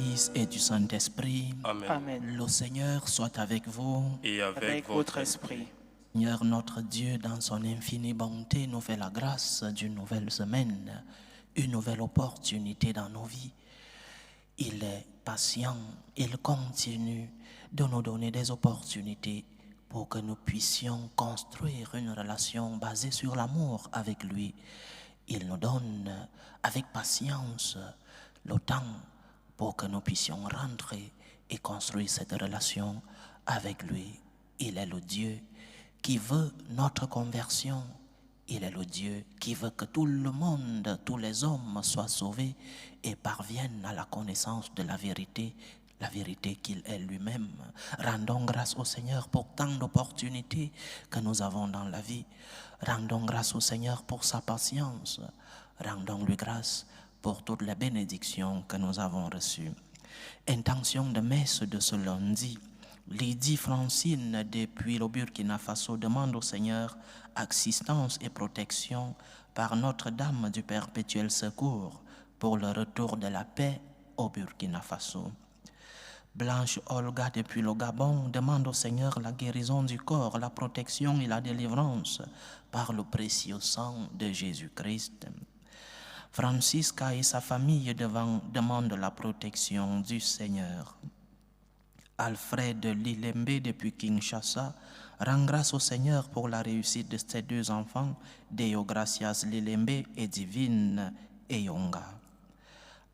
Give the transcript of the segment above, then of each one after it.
Fils et du Saint-Esprit. Amen. Amen. Le Seigneur soit avec vous. Et avec votre esprit. Seigneur notre Dieu, dans son infinie bonté, nous fait la grâce d'une nouvelle semaine, une nouvelle opportunité dans nos vies. Il est patient, il continue de nous donner des opportunités pour que nous puissions construire une relation basée sur l'amour avec lui. Il nous donne avec patience le temps pour que nous puissions rentrer et construire cette relation avec lui. Il est le Dieu qui veut notre conversion. Il est le Dieu qui veut que tout le monde, tous les hommes soient sauvés et parviennent à la connaissance de la vérité qu'il est lui-même. Rendons grâce au Seigneur pour tant d'opportunités que nous avons dans la vie. Rendons grâce au Seigneur pour sa patience. Rendons-lui grâce pour toutes les bénédictions que nous avons reçues. Intention de messe de ce lundi. Lydie Francine, depuis le Burkina Faso, demande au Seigneur assistance et protection par Notre-Dame du Perpétuel Secours pour le retour de la paix au Burkina Faso. Blanche Olga, depuis le Gabon, demande au Seigneur la guérison du corps, la protection et la délivrance par le précieux sang de Jésus-Christ. Francisca et sa famille demandent la protection du Seigneur. Alfred Lilembe, depuis Kinshasa, rend grâce au Seigneur pour la réussite de ses deux enfants, Deo Gracias Lilembe et Divine Eyonga.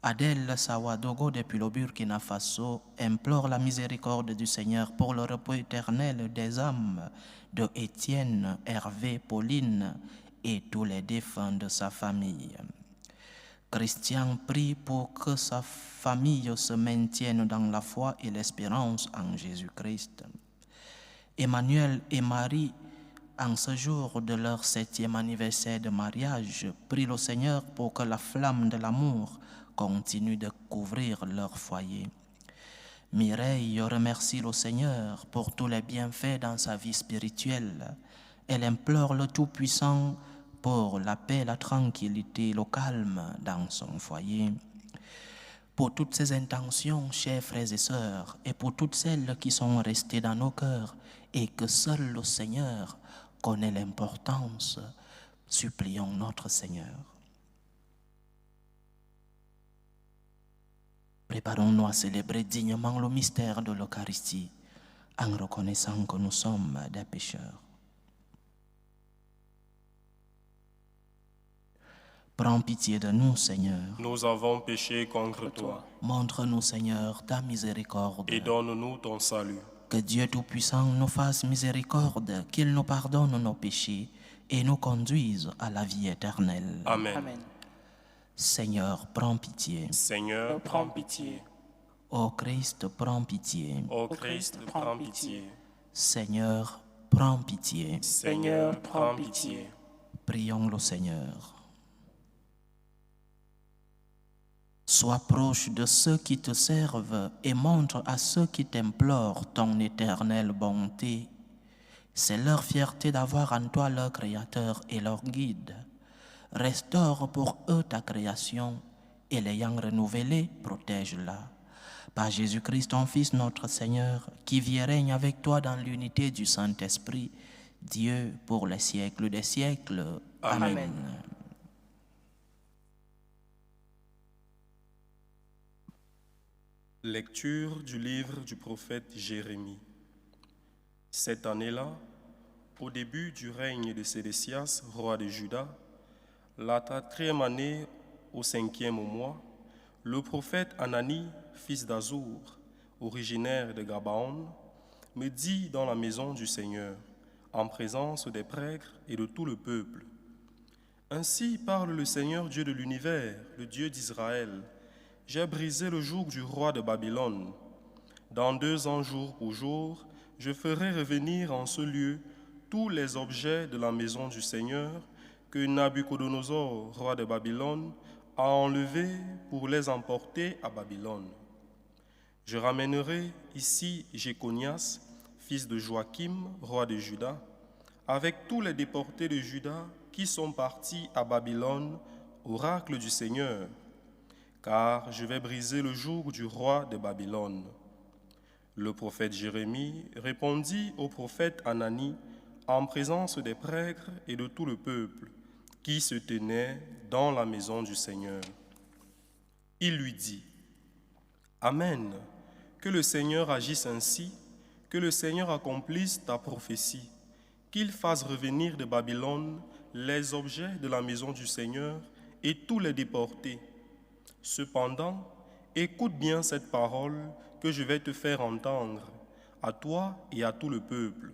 Adèle Sawadogo, depuis le Burkina Faso, implore la miséricorde du Seigneur pour le repos éternel des âmes de Étienne, Hervé, Pauline et tous les défunts de sa famille. Christian prie pour que sa famille se maintienne dans la foi et l'espérance en Jésus-Christ. Emmanuel et Marie, en ce jour de leur 7e anniversaire de mariage, prient le Seigneur pour que la flamme de l'amour continue de couvrir leur foyer. Mireille remercie le Seigneur pour tous les bienfaits dans sa vie spirituelle. Elle implore le Tout-Puissant pour la paix, la tranquillité, le calme dans son foyer. Pour toutes ces intentions, chers frères et sœurs, et pour toutes celles qui sont restées dans nos cœurs et que seul le Seigneur connaît l'importance, supplions notre Seigneur. Préparons-nous à célébrer dignement le mystère de l'Eucharistie en reconnaissant que nous sommes des pécheurs. Prends pitié de nous, Seigneur. Nous avons péché contre toi. Montre-nous, Seigneur, ta miséricorde. Et donne-nous ton salut. Que Dieu Tout-Puissant nous fasse miséricorde, qu'il nous pardonne nos péchés et nous conduise à la vie éternelle. Amen. Amen. Seigneur, prends pitié. Seigneur, prends pitié. Ô Christ, prends pitié. Ô Christ, prends pitié. Seigneur, prends pitié. Seigneur, prends pitié. Prions le Seigneur. Sois proche de ceux qui te servent et montre à ceux qui t'implorent ton éternelle bonté. C'est leur fierté d'avoir en toi leur Créateur et leur guide. Restaure pour eux ta création et l'ayant renouvelée, protège-la. Par Jésus-Christ, ton Fils, notre Seigneur, qui vit et règne avec toi dans l'unité du Saint-Esprit, Dieu pour les siècles des siècles. Amen. Amen. Lecture du livre du prophète Jérémie. Cette année-là, au début du règne de Sédécias, roi de Juda, la 4e année, au 5e mois, le prophète Anani, fils d'Azur, originaire de Gabaon, me dit dans la maison du Seigneur, en présence des prêtres et de tout le peuple: Ainsi parle le Seigneur Dieu de l'univers, le Dieu d'Israël. J'ai brisé le joug du roi de Babylone. Dans 2 ans, jour pour jour, je ferai revenir en ce lieu tous les objets de la maison du Seigneur que Nabuchodonosor, roi de Babylone, a enlevés pour les emporter à Babylone. Je ramènerai ici Jéconias, fils de Joachim, roi de Juda, avec tous les déportés de Juda qui sont partis à Babylone, oracle du Seigneur. car je vais briser le joug du roi de Babylone. » Le prophète Jérémie répondit au prophète Hanani en présence des prêtres et de tout le peuple qui se tenait dans la maison du Seigneur. Il lui dit: « Amen, que le Seigneur agisse ainsi, que le Seigneur accomplisse ta prophétie, qu'il fasse revenir de Babylone les objets de la maison du Seigneur et tous les déportés. Cependant, écoute bien cette parole que je vais te faire entendre, à toi et à tout le peuple.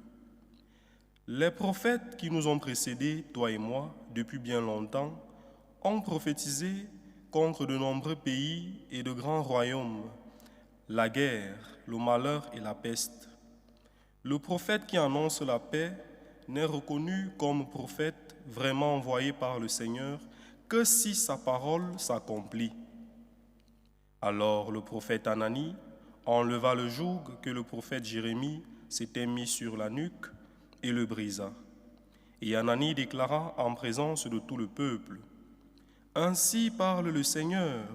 Les prophètes qui nous ont précédés, toi et moi, depuis bien longtemps, ont prophétisé contre de nombreux pays et de grands royaumes, la guerre, le malheur et la peste. Le prophète qui annonce la paix n'est reconnu comme prophète vraiment envoyé par le Seigneur que si sa parole s'accomplit. » Alors le prophète Hanani enleva le joug que le prophète Jérémie s'était mis sur la nuque et le brisa. Et Hanani déclara en présence de tout le peuple: « Ainsi parle le Seigneur,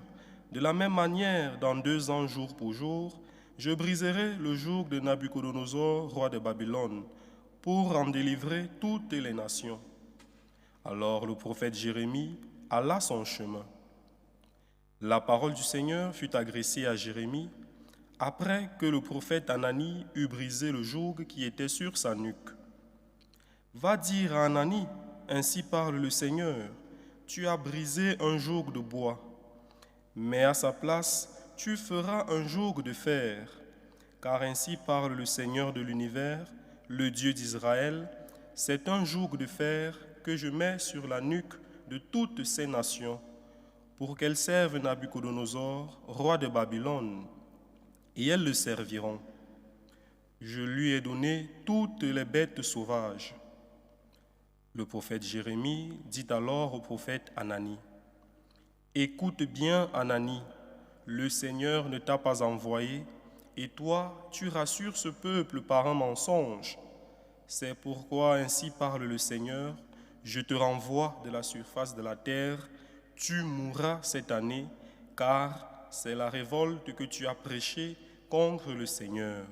de la même manière, dans 2 ans jour pour jour, je briserai le joug de Nabuchodonosor, roi de Babylone, pour en délivrer toutes les nations. » Alors le prophète Jérémie alla son chemin. La parole du Seigneur fut adressée à Jérémie après que le prophète Hanani eut brisé le joug qui était sur sa nuque. « Va dire à Hanani, ainsi parle le Seigneur, tu as brisé un joug de bois, mais à sa place, tu feras un joug de fer, car ainsi parle le Seigneur de l'univers, le Dieu d'Israël, c'est un joug de fer que je mets sur la nuque de toutes ces nations, pour qu'elles servent Nabuchodonosor, roi de Babylone, et elles le serviront. Je lui ai donné toutes les bêtes sauvages. » Le prophète Jérémie dit alors au prophète Hanani: « Écoute bien, Hanani, le Seigneur ne t'a pas envoyé, et toi, tu rassures ce peuple par un mensonge. C'est pourquoi ainsi parle le Seigneur, je te renvoie de la surface de la terre, tu mourras cette année, car c'est la révolte que tu as prêchée contre le Seigneur. »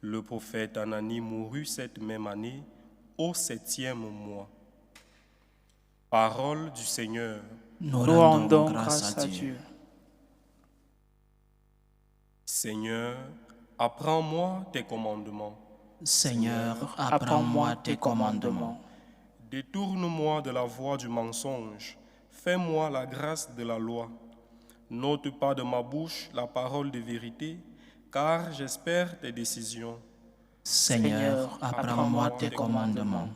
Le prophète Hanani mourut cette même année, au 7e mois. Parole du Seigneur. Nous rendons grâce à Dieu. Seigneur, apprends-moi tes commandements. Seigneur, apprends-moi tes commandements. Détourne-moi de la voie du mensonge. Fais-moi la grâce de la loi. N'ôte pas de ma bouche la parole de vérité, car j'espère tes décisions. Seigneur, apprends-moi tes commandements.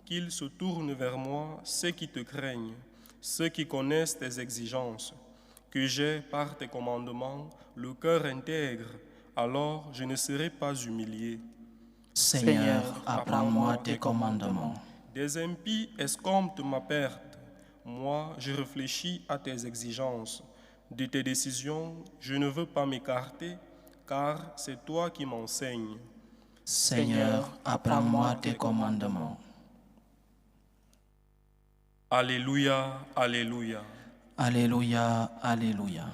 Qu'ils se tournent vers moi ceux qui te craignent, ceux qui connaissent tes exigences. Que j'ai, par tes commandements, le cœur intègre, alors je ne serai pas humilié. Seigneur, apprends-moi tes commandements. Des impies escomptent ma perte. Moi, je réfléchis à tes exigences. De tes décisions, je ne veux pas m'écarter, car c'est toi qui m'enseignes. Seigneur, apprends-moi tes commandements. Alléluia, alléluia. Alléluia, alléluia.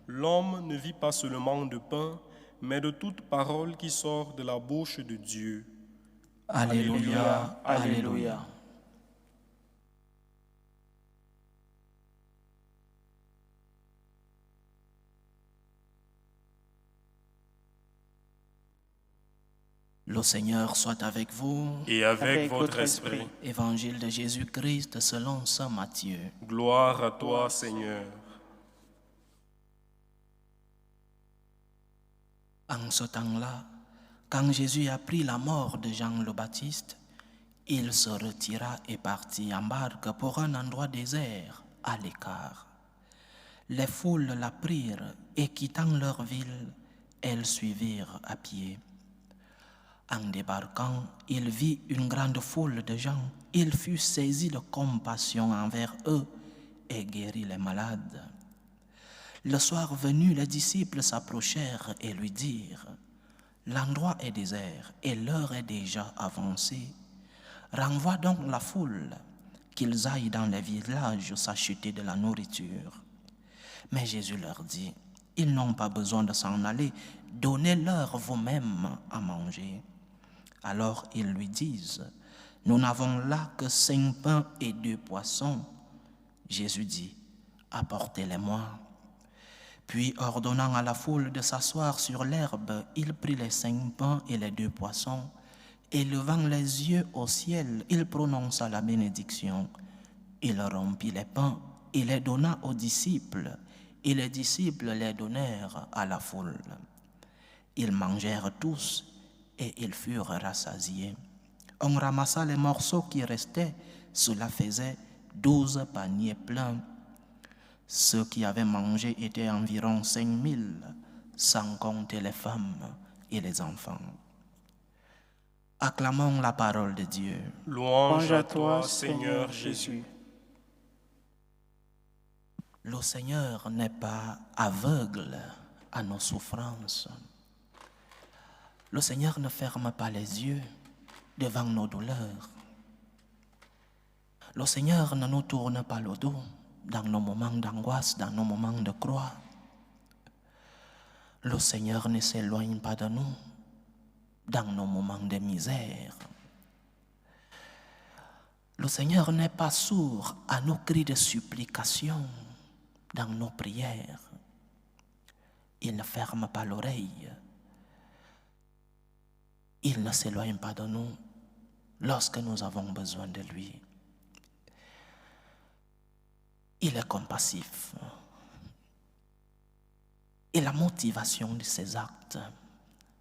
L'homme ne vit pas seulement de pain, mais de toute parole qui sort de la bouche de Dieu. Alléluia, alléluia. Le Seigneur soit avec vous. Et avec votre esprit. Évangile de Jésus-Christ selon saint Matthieu. Gloire à toi, Seigneur. En ce temps-là, quand Jésus apprit la mort de Jean le Baptiste, il se retira et partit en barque pour un endroit désert, à l'écart. Les foules la prirent et quittant leur ville, elles suivirent à pied. En débarquant, il vit une grande foule de gens. Il fut saisi de compassion envers eux et guérit les malades. Le soir venu, les disciples s'approchèrent et lui dirent: « L'endroit est désert et l'heure est déjà avancée. Renvoie donc la foule, qu'ils aillent dans les villages s'acheter de la nourriture. » Mais Jésus leur dit, ils n'ont pas besoin de s'en aller, donnez-leur vous-même à manger. Alors ils lui disent, nous n'avons là que 5 pains et 2 poissons. Jésus dit, apportez-les-moi. Puis ordonnant à la foule de s'asseoir sur l'herbe, il prit les 5 pains et les 2 poissons, et levant les yeux au ciel, il prononça la bénédiction. Il rompit les pains et les donna aux disciples, et les disciples les donnèrent à la foule. Ils mangèrent tous, et ils furent rassasiés. On ramassa les morceaux qui restaient, cela faisait 12 paniers pleins. Ceux qui avaient mangé étaient environ 5000, sans compter les femmes et les enfants. Acclamons la parole de Dieu. Louange à toi, Seigneur Jésus. Le Seigneur n'est pas aveugle à nos souffrances. Le Seigneur ne ferme pas les yeux devant nos douleurs. Le Seigneur ne nous tourne pas le dos dans nos moments d'angoisse, dans nos moments de croix. Le Seigneur ne s'éloigne pas de nous dans nos moments de misère. Le Seigneur n'est pas sourd à nos cris de supplication dans nos prières. Il ne ferme pas l'oreille. Il ne s'éloigne pas de nous lorsque nous avons besoin de lui. Il est compassif. Et la motivation de ses actes,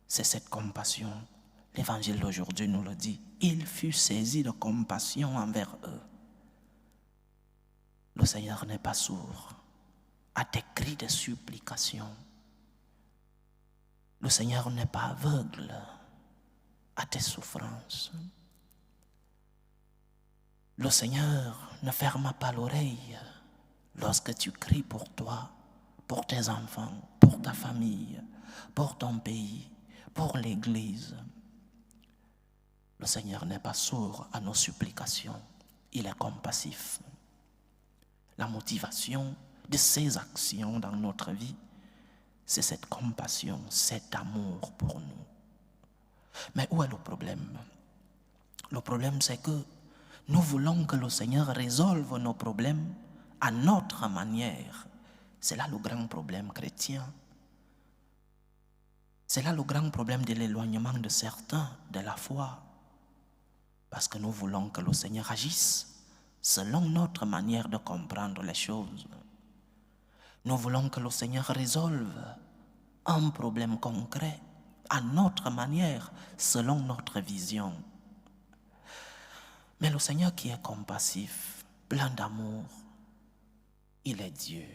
c'est cette compassion. L'évangile d'aujourd'hui nous le dit. Il fut saisi de compassion envers eux. Le Seigneur n'est pas sourd à tes cris de supplication. Le Seigneur n'est pas aveugle à tes souffrances. Le Seigneur ne ferme pas l'oreille lorsque tu cries pour toi, pour tes enfants, pour ta famille, pour ton pays, pour l'Église. Le Seigneur n'est pas sourd à nos supplications. Il est compassif. La motivation de ses actions dans notre vie, c'est cette compassion, cet amour pour nous. Mais où est le problème? Le problème, c'est que nous voulons que le Seigneur résolve nos problèmes à notre manière. C'est là le grand problème chrétien. C'est là le grand problème de l'éloignement de certains de la foi. Parce que nous voulons que le Seigneur agisse selon notre manière de comprendre les choses. Nous voulons que le Seigneur résolve un problème concret à notre manière, selon notre vision. Mais le Seigneur qui est compassif, plein d'amour, il est Dieu.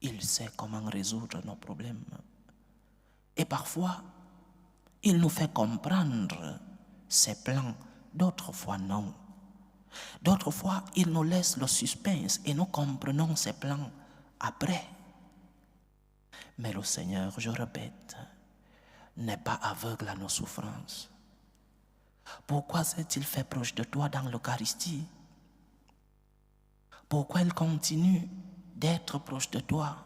Il sait comment résoudre nos problèmes. Et parfois, il nous fait comprendre ses plans, d'autres fois non. D'autres fois, il nous laisse le suspense et nous comprenons ses plans après. Mais le Seigneur, je répète, n'est pas aveugle à nos souffrances. Pourquoi s'est-il fait proche de toi dans l'Eucharistie? Pourquoi il continue d'être proche de toi?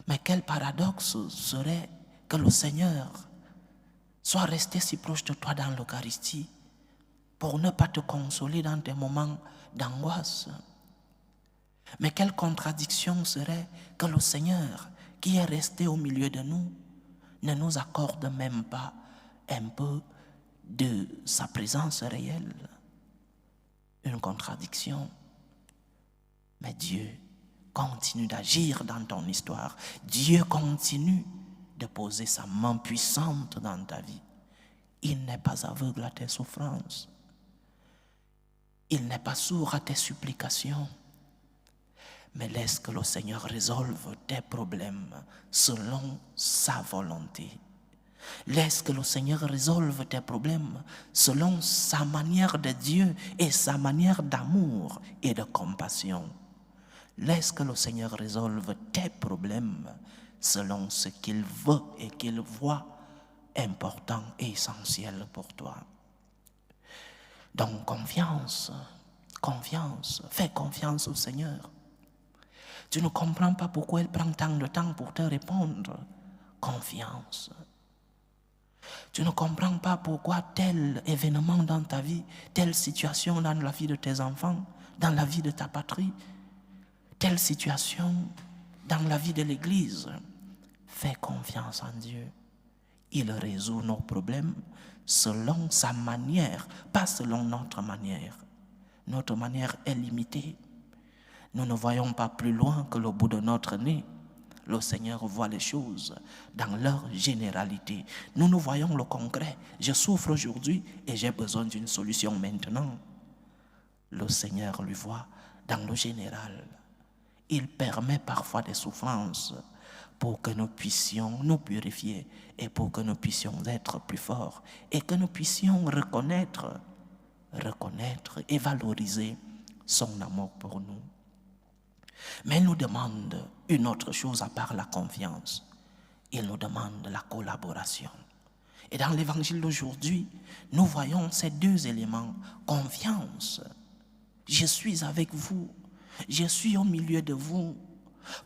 Mais quel paradoxe serait que le Seigneur soit resté si proche de toi dans l'Eucharistie pour ne pas te consoler dans tes moments d'angoisse. Mais quelle contradiction serait que le Seigneur, qui est resté au milieu de nous, ne nous accorde même pas un peu de sa présence réelle. Une contradiction. Mais Dieu continue d'agir dans ton histoire. Dieu continue de poser sa main puissante dans ta vie. Il n'est pas aveugle à tes souffrances. Il n'est pas sourd à tes supplications. Mais laisse que le Seigneur résolve tes problèmes selon sa volonté. Laisse que le Seigneur résolve tes problèmes selon sa manière de Dieu et sa manière d'amour et de compassion. Laisse que le Seigneur résolve tes problèmes selon ce qu'il veut et qu'il voit important et essentiel pour toi. Donc confiance, fais confiance au Seigneur. Tu ne comprends pas pourquoi elle prend tant de temps pour te répondre. Confiance. Tu ne comprends pas pourquoi tel événement dans ta vie, telle situation dans la vie de tes enfants, dans la vie de ta patrie, telle situation dans la vie de l'Église. Fais confiance en Dieu. Il résout nos problèmes selon sa manière, pas selon notre manière. Notre manière est limitée. Nous ne voyons pas plus loin que le bout de notre nez. Le Seigneur voit les choses dans leur généralité. Nous voyons le concret. Je souffre aujourd'hui et j'ai besoin d'une solution maintenant. Le Seigneur lui voit dans le général. Il permet parfois des souffrances pour que nous puissions nous purifier et pour que nous puissions être plus forts et que nous puissions reconnaître et valoriser son amour pour nous. Mais il nous demande une autre chose à part la confiance. Il nous demande la collaboration. Et dans l'évangile d'aujourd'hui, nous voyons ces deux éléments. Confiance. Je suis avec vous. Je suis au milieu de vous.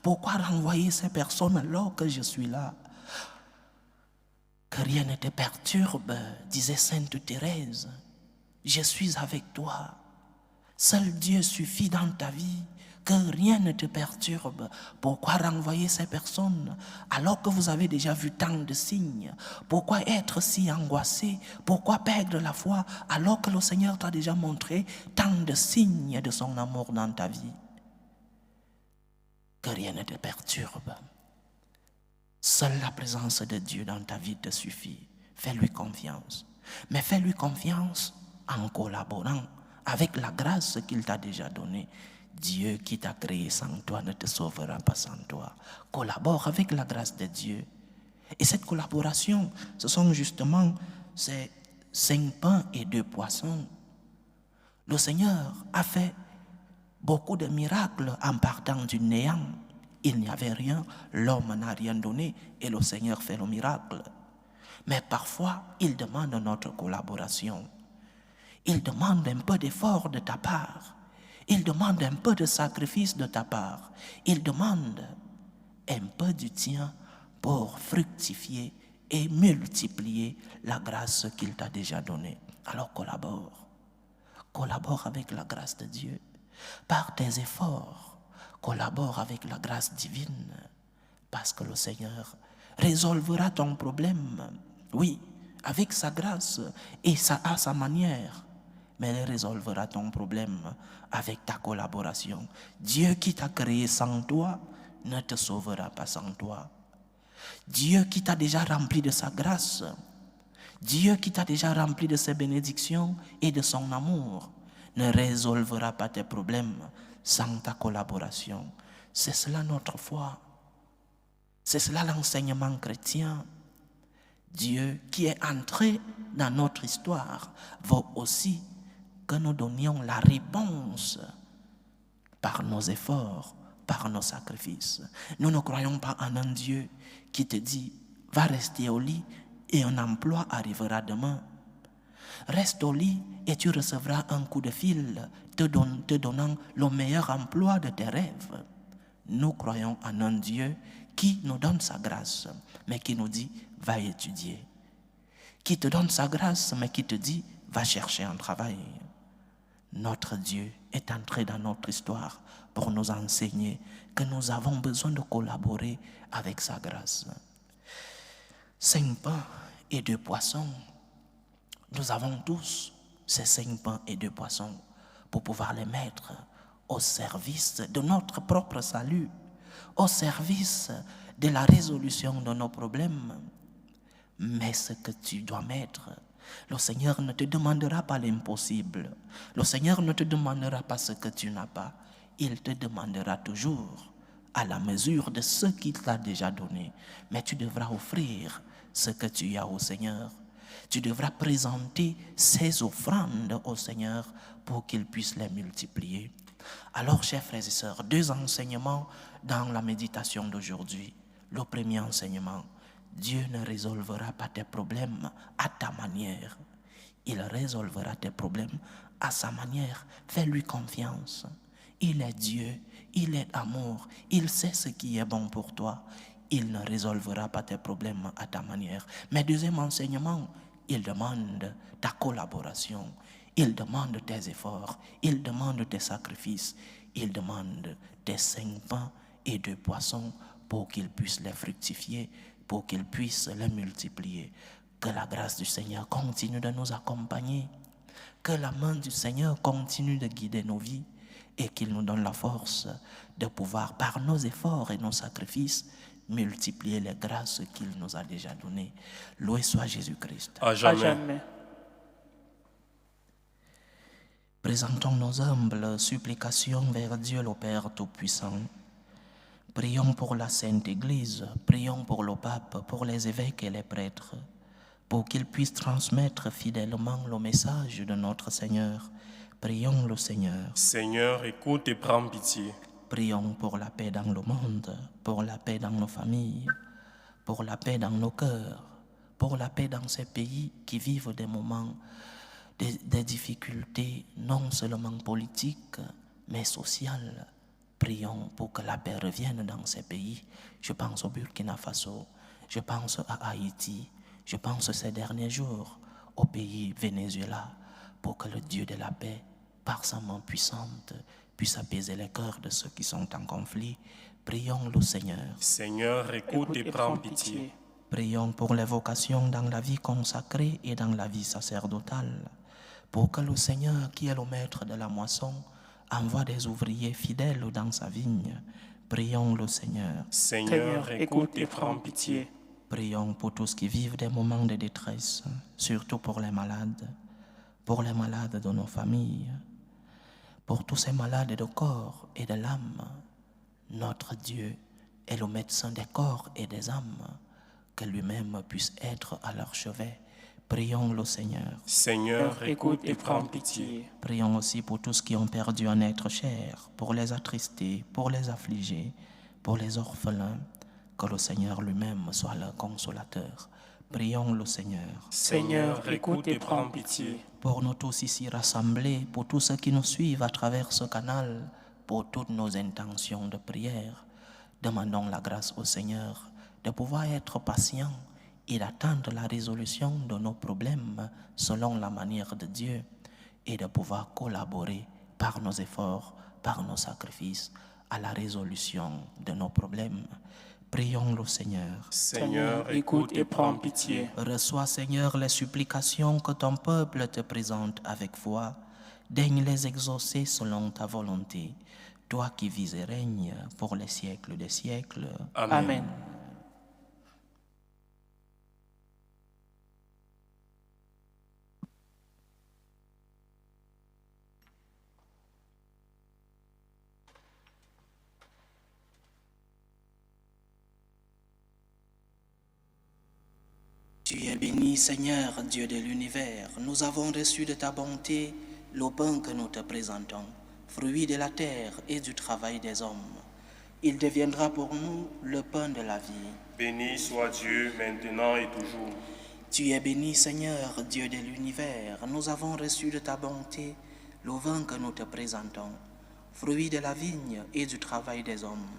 Pourquoi renvoyer ces personnes alors que je suis là? Que rien ne te perturbe, disait Sainte Thérèse. Je suis avec toi. Seul Dieu suffit dans ta vie. Que rien ne te perturbe. Pourquoi renvoyer ces personnes alors que vous avez déjà vu tant de signes? Pourquoi être si angoissé? Pourquoi perdre la foi alors que le Seigneur t'a déjà montré tant de signes de son amour dans ta vie? Que rien ne te perturbe. Seule la présence de Dieu dans ta vie te suffit. Fais-lui confiance. Mais fais-lui confiance en collaborant avec la grâce qu'il t'a déjà donnée. Dieu qui t'a créé sans toi ne te sauvera pas sans toi. Collabore avec la grâce de Dieu. Et cette collaboration, ce sont justement ces 5 pains et 2 poissons. Le Seigneur a fait beaucoup de miracles en partant du néant. Il n'y avait rien, l'homme n'a rien donné et le Seigneur fait le miracle. Mais parfois, il demande notre collaboration. Il demande un peu d'effort de ta part. Il demande un peu de sacrifice de ta part. Il demande un peu du tien pour fructifier et multiplier la grâce qu'il t'a déjà donnée. Alors collabore. Collabore avec la grâce de Dieu. Par tes efforts, collabore avec la grâce divine. Parce que le Seigneur résolvera ton problème. Oui, avec sa grâce et à sa manière. Mais il résolvera ton problème avec ta collaboration. Dieu qui t'a créé sans toi ne te sauvera pas sans toi. Dieu qui t'a déjà rempli de sa grâce, Dieu qui t'a déjà rempli de ses bénédictions et de son amour, ne résolvera pas tes problèmes sans ta collaboration. C'est cela notre foi. C'est cela l'enseignement chrétien. Dieu qui est entré dans notre histoire veut aussi que nous donnions la réponse par nos efforts, par nos sacrifices. Nous ne croyons pas en un Dieu qui te dit « va rester au lit et un emploi arrivera demain ». Reste au lit et tu recevras un coup de fil te donnant le meilleur emploi de tes rêves. Nous croyons en un Dieu qui nous donne sa grâce, mais qui nous dit « va étudier ». Qui te donne sa grâce, mais qui te dit « va chercher un travail ». Notre Dieu est entré dans notre histoire pour nous enseigner que nous avons besoin de collaborer avec sa grâce. 5 pains et 2 poissons. Nous avons tous ces 5 pains et 2 poissons pour pouvoir les mettre au service de notre propre salut, au service de la résolution de nos problèmes. Mais ce que tu dois mettre, le Seigneur ne te demandera pas l'impossible. Le Seigneur ne te demandera pas ce que tu n'as pas. Il te demandera toujours à la mesure de ce qu'il t'a déjà donné. Mais tu devras offrir ce que tu as au Seigneur. Tu devras présenter ces offrandes au Seigneur pour qu'il puisse les multiplier. Alors, chers frères et sœurs, 2 enseignements dans la méditation d'aujourd'hui. Le premier enseignement: Dieu ne résolvera pas tes problèmes à ta manière. Il résolvera tes problèmes à sa manière. Fais-lui confiance. Il est Dieu, il est amour, il sait ce qui est bon pour toi. Il ne résolvera pas tes problèmes à ta manière. Mais deuxième enseignement, il demande ta collaboration, il demande tes efforts, il demande tes sacrifices, il demande tes 5 pains et 2 poissons pour qu'il puisse les fructifier, pour qu'il puisse les multiplier. Que la grâce du Seigneur continue de nous accompagner, que la main du Seigneur continue de guider nos vies et qu'il nous donne la force de pouvoir, par nos efforts et nos sacrifices, multiplier les grâces qu'il nous a déjà données. Loué soit Jésus-Christ. À jamais. Présentons nos humbles supplications vers Dieu le Père Tout-Puissant. Prions pour la Sainte Église, prions pour le pape, pour les évêques et les prêtres, pour qu'ils puissent transmettre fidèlement le message de notre Seigneur. Prions le Seigneur. Seigneur, écoute et prends pitié. Prions pour la paix dans le monde, pour la paix dans nos familles, pour la paix dans nos cœurs, pour la paix dans ces pays qui vivent des moments, des difficultés non seulement politiques, mais sociales. Prions pour que la paix revienne dans ces pays. Je pense au Burkina Faso, je pense à Haïti, je pense ces derniers jours au pays Venezuela, pour que le Dieu de la paix, par sa main puissante, puisse apaiser les cœurs de ceux qui sont en conflit. Prions le Seigneur. Seigneur, écoute et prends pitié. Prions pour les vocations dans la vie consacrée et dans la vie sacerdotale, pour que le Seigneur, qui est le maître de la moisson, envoie des ouvriers fidèles dans sa vigne. Prions le Seigneur. Seigneur, écoute et prends pitié. Prions pour tous qui vivent des moments de détresse, surtout pour les malades de nos familles, pour tous ces malades de corps et de l'âme. Notre Dieu est le médecin des corps et des âmes, que lui-même puisse être à leur chevet. Prions le Seigneur. Seigneur, écoute et prends pitié. Prions aussi pour tous qui ont perdu un être cher, pour les attristés, pour les affligés, pour les orphelins, que le Seigneur lui-même soit leur consolateur. Prions le Seigneur. Seigneur, écoute et prends pitié. Pour nous tous ici rassemblés, pour tous ceux qui nous suivent à travers ce canal, pour toutes nos intentions de prière, demandons la grâce au Seigneur de pouvoir être patients et d'attendre la résolution de nos problèmes selon la manière de Dieu et de pouvoir collaborer par nos efforts, par nos sacrifices à la résolution de nos problèmes. Prions le Seigneur. Seigneur, écoute et prends pitié. Reçois, Seigneur, les supplications que ton peuple te présente avec foi. Daigne les exaucer selon ta volonté. Toi qui vis et règnes pour les siècles des siècles. Amen. Tu es béni, Seigneur, Dieu de l'univers. Nous avons reçu de ta bonté le pain que nous te présentons, fruit de la terre et du travail des hommes. Il deviendra pour nous le pain de la vie. Béni soit Dieu maintenant et toujours. Tu es béni, Seigneur, Dieu de l'univers. Nous avons reçu de ta bonté le vin que nous te présentons, fruit de la vigne et du travail des hommes.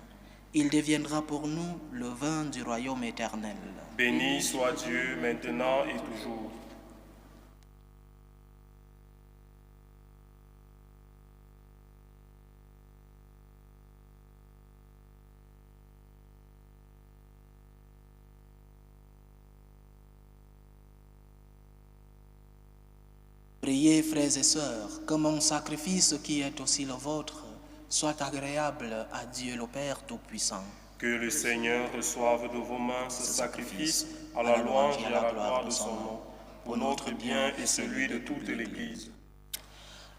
Il deviendra pour nous le vin du royaume éternel. Béni soit Dieu maintenant et toujours. Priez, frères et sœurs, que mon sacrifice qui est aussi le vôtre soit agréable à Dieu le Père Tout-Puissant. Que le Seigneur reçoive de vos mains ce sacrifice à la louange et à la gloire de son nom, pour notre bien et celui de toute l'Église.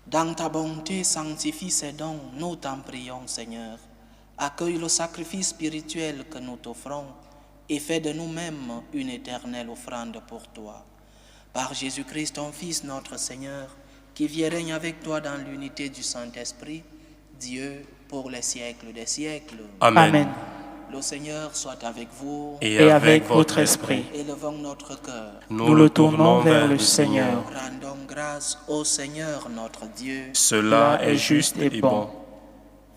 Dans ta bonté, sanctifie ces dons, nous t'en prions, Seigneur. Accueille le sacrifice spirituel que nous t'offrons et fais de nous-mêmes une éternelle offrande pour toi. Par Jésus-Christ, ton Fils, notre Seigneur, qui vit et règne avec toi dans l'unité du Saint-Esprit, Dieu, pour les siècles des siècles. Amen. Le Seigneur soit avec vous Et avec votre esprit. Élevons notre cœur. Nous le tournons vers le Seigneur. Rendons grâce au Seigneur notre Dieu. Cela est juste et bon.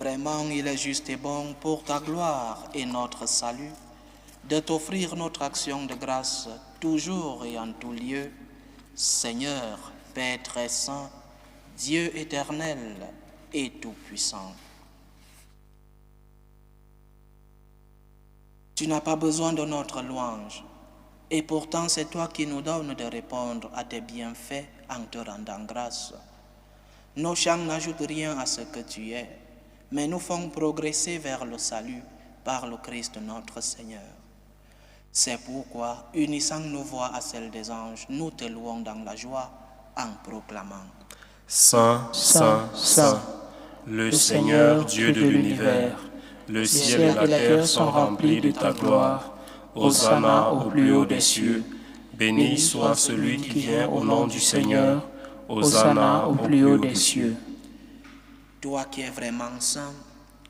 Vraiment, il est juste et bon pour ta gloire et notre salut de t'offrir notre action de grâce toujours et en tout lieu. Seigneur, Père très saint, Dieu éternel et tout-puissant. Tu n'as pas besoin de notre louange, et pourtant c'est toi qui nous donnes de répondre à tes bienfaits en te rendant grâce. Nos chants n'ajoutent rien à ce que tu es, mais nous font progresser vers le salut par le Christ notre Seigneur. C'est pourquoi, unissant nos voix à celles des anges, nous te louons dans la joie en proclamant: Saint, Saint, Saint, le Seigneur Dieu de l'univers, le ciel et la terre sont remplis de ta gloire. Hosanna au plus haut des cieux. Béni soit celui qui vient au nom du Seigneur. Hosanna au plus haut des cieux. Toi qui es vraiment saint,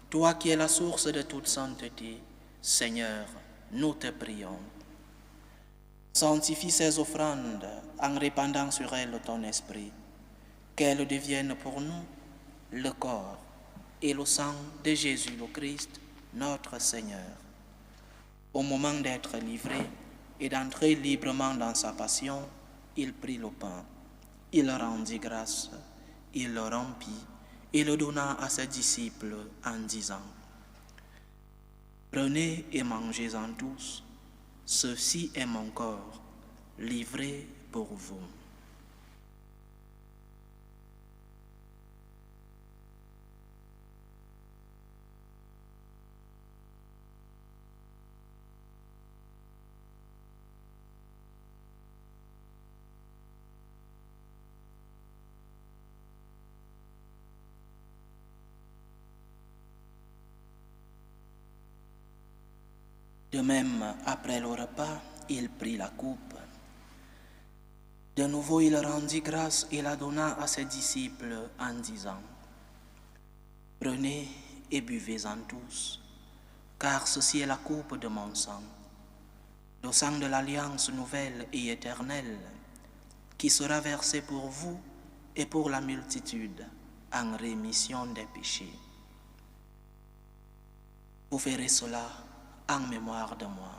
toi qui es la source de toute sainteté, Seigneur, nous te prions. Sanctifie ces offrandes en répandant sur elles ton esprit, qu'elles deviennent pour nous le corps et le sang de Jésus le Christ, notre Seigneur. Au moment d'être livré et d'entrer librement dans sa passion, il prit le pain, il rendit grâce, il le rompit et le donna à ses disciples en disant: Prenez et mangez-en tous, ceci est mon corps, livré pour vous. De même, après le repas, il prit la coupe. De nouveau, il rendit grâce et la donna à ses disciples en disant: Prenez et buvez-en tous, car ceci est la coupe de mon sang, le sang de l'alliance nouvelle et éternelle, qui sera versé pour vous et pour la multitude en rémission des péchés. Vous ferez cela en mémoire de moi.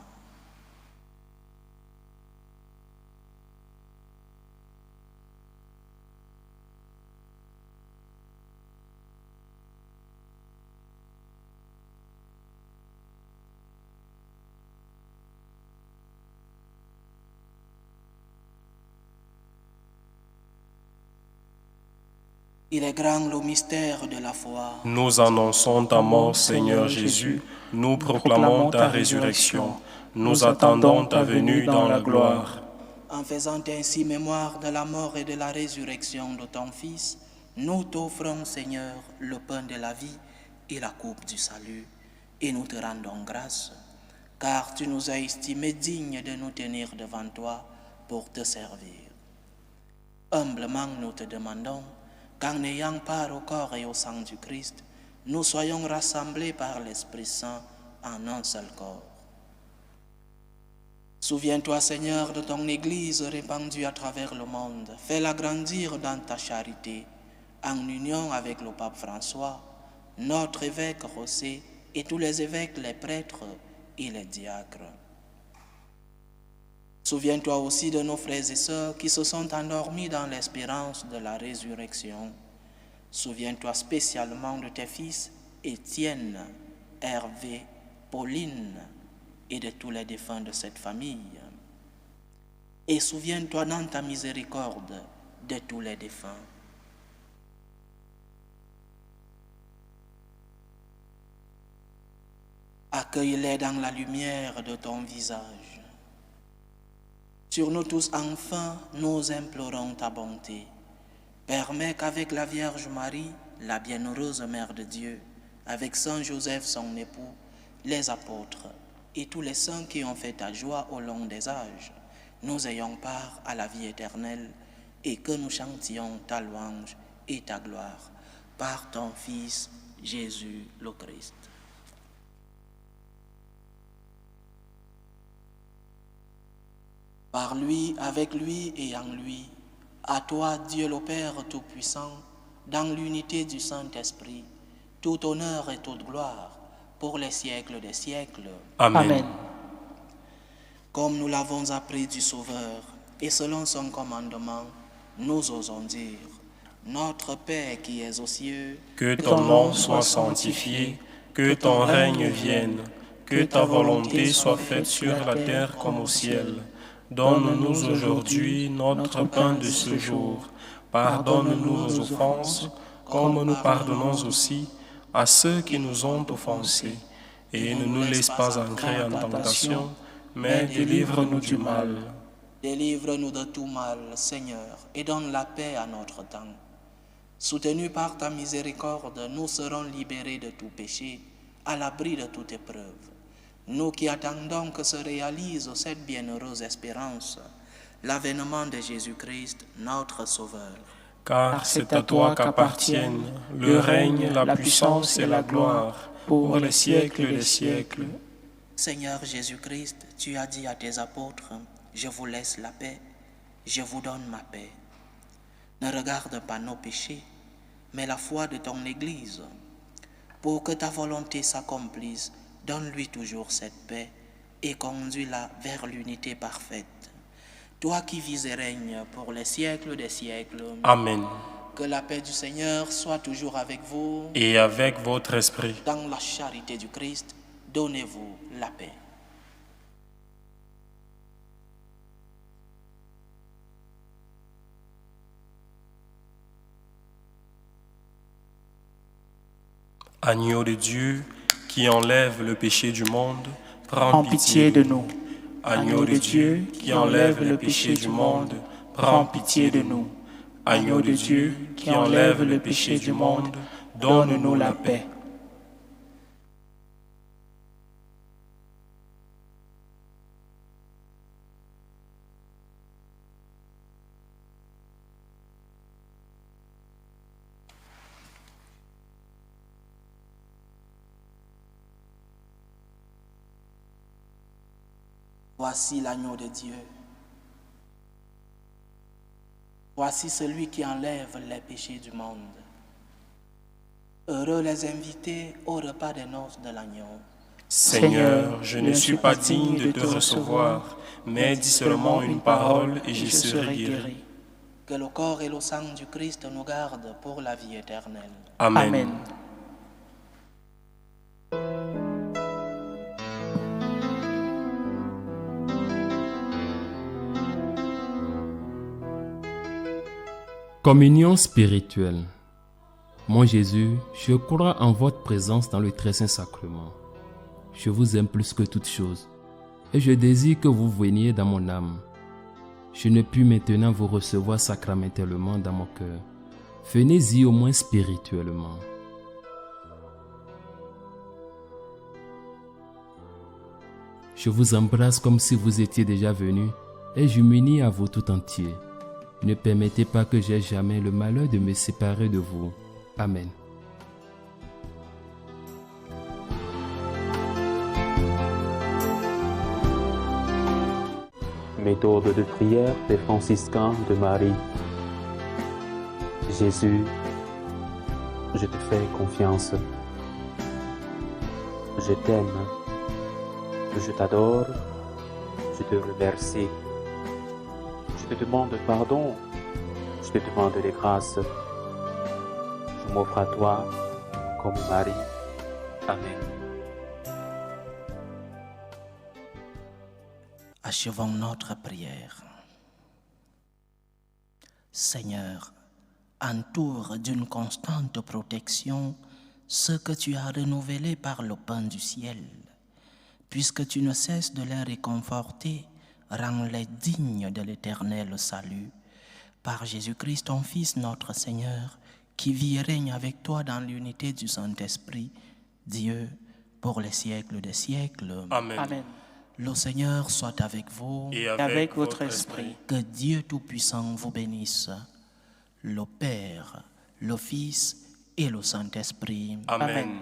Il est grand le mystère de la foi. Nous annonçons ta mort, Seigneur Jésus. Nous proclamons ta résurrection. Nous attendons ta venue dans la gloire. En faisant ainsi mémoire de la mort et de la résurrection de ton Fils, nous t'offrons, Seigneur, le pain de la vie et la coupe du salut, et nous te rendons grâce, car tu nous as estimés dignes de nous tenir devant toi pour te servir. Humblement, nous te demandons qu'en ayant part au corps et au sang du Christ, nous soyons rassemblés par l'Esprit Saint en un seul corps. Souviens-toi, Seigneur, de ton Église répandue à travers le monde. Fais-la grandir dans ta charité, en union avec le pape François, notre évêque José et tous les évêques, les prêtres et les diacres. Souviens-toi aussi de nos frères et sœurs qui se sont endormis dans l'espérance de la résurrection. Souviens-toi spécialement de tes fils Étienne, Hervé, Pauline et de tous les défunts de cette famille. Et souviens-toi dans ta miséricorde de tous les défunts. Accueille-les dans la lumière de ton visage. Sur nous tous, enfin, nous implorons ta bonté. Permets qu'avec la Vierge Marie, la bienheureuse Mère de Dieu, avec Saint Joseph, son époux, les apôtres et tous les saints qui ont fait ta joie au long des âges, nous ayons part à la vie éternelle et que nous chantions ta louange et ta gloire par ton Fils, Jésus le Christ. Par lui, avec lui et en lui, à toi, Dieu le Père Tout-Puissant, dans l'unité du Saint-Esprit, tout honneur et toute gloire pour les siècles des siècles. Amen. Comme nous l'avons appris du Sauveur, et selon son commandement, nous osons dire, Notre Père qui es aux cieux, Que ton nom soit sanctifié, que ton règne vienne, que ta volonté soit faite sur la terre comme au ciel. Donne-nous aujourd'hui notre pain de ce jour. Pardonne-nous nos offenses, comme nous pardonnons aussi à ceux qui nous ont offensés. Et ne nous laisse pas entrer en tentation, mais délivre-nous du mal. Délivre-nous de tout mal, Seigneur, et donne la paix à notre temps. Soutenus par ta miséricorde, nous serons libérés de tout péché, à l'abri de toute épreuve. Nous qui attendons que se réalise cette bienheureuse espérance, l'avènement de Jésus-Christ, notre Sauveur. Car c'est à toi qu'appartiennent le règne, la puissance et la gloire, pour les siècles des siècles. Seigneur Jésus-Christ, tu as dit à tes apôtres, « Je vous laisse la paix, je vous donne ma paix. » Ne regarde pas nos péchés, mais la foi de ton Église. Pour que ta volonté s'accomplisse, donne-lui toujours cette paix et conduis-la vers l'unité parfaite. Toi qui vis et règnes pour les siècles des siècles. Amen. Que la paix du Seigneur soit toujours avec vous. Et avec votre esprit. Dans la charité du Christ, donnez-vous la paix. Agneau de Dieu, qui enlève le péché du monde, prends pitié de nous. Agneau de Dieu, qui enlève le péché du monde, prends pitié de nous. Agneau de Dieu, qui enlève le péché du monde, donne-nous la paix. Voici l'agneau de Dieu. Voici celui qui enlève les péchés du monde. Heureux les invités au repas des noces de l'agneau. Seigneur, je ne suis pas digne de te recevoir, mais dis seulement une parole et je serai guéri. Que le corps et le sang du Christ nous gardent pour la vie éternelle. Amen. Amen. Communion spirituelle. Mon Jésus, je crois en votre présence dans le très saint sacrement. Je vous aime plus que toute chose et je désire que vous veniez dans mon âme. Je ne puis maintenant vous recevoir sacramentellement dans mon cœur. Venez-y au moins spirituellement. Je vous embrasse comme si vous étiez déjà venu et je m'unis à vous tout entier. Ne permettez pas que j'aie jamais le malheur de me séparer de vous. Amen. Méthode de prière des franciscains de Marie. Jésus, je te fais confiance. Je t'aime. Je t'adore. Je te remercie. Je te demande pardon. Je te demande les grâces. Je m'offre à toi comme Marie. Amen. Achevons notre prière. Seigneur, entoure d'une constante protection ce que tu as renouvelé par le pain du ciel. Puisque tu ne cesses de les réconforter, rends-les dignes de l'éternel salut. Par Jésus-Christ, ton Fils, notre Seigneur, qui vit et règne avec toi dans l'unité du Saint-Esprit, Dieu, pour les siècles des siècles. Amen. Amen. Le Seigneur soit avec vous. Et Avec votre esprit. Que Dieu Tout-Puissant vous bénisse, le Père, le Fils et le Saint-Esprit. Amen.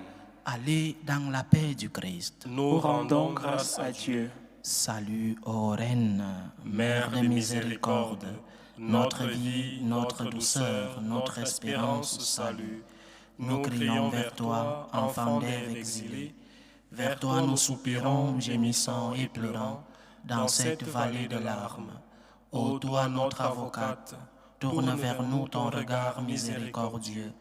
Allez dans la paix du Christ. Nous rendons grâce à Dieu. Salut, ô Reine, Mère de miséricorde, notre vie, notre douceur, notre espérance, salut. nous crions vers toi, enfants d'Ève exilés. Vers toi nous soupirons, gémissant et pleurant, dans cette vallée de larmes. Ô toi notre avocate, tourne vers nous ton regard miséricordieux.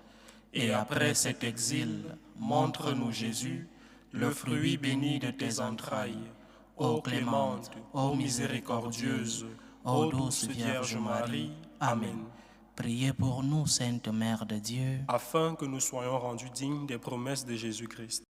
Et après cet exil, montre-nous Jésus, le fruit béni de tes entrailles. Ô clémente, ô miséricordieuse, ô douce Vierge Marie. Amen. Priez pour nous, Sainte Mère de Dieu, afin que nous soyons rendus dignes des promesses de Jésus-Christ.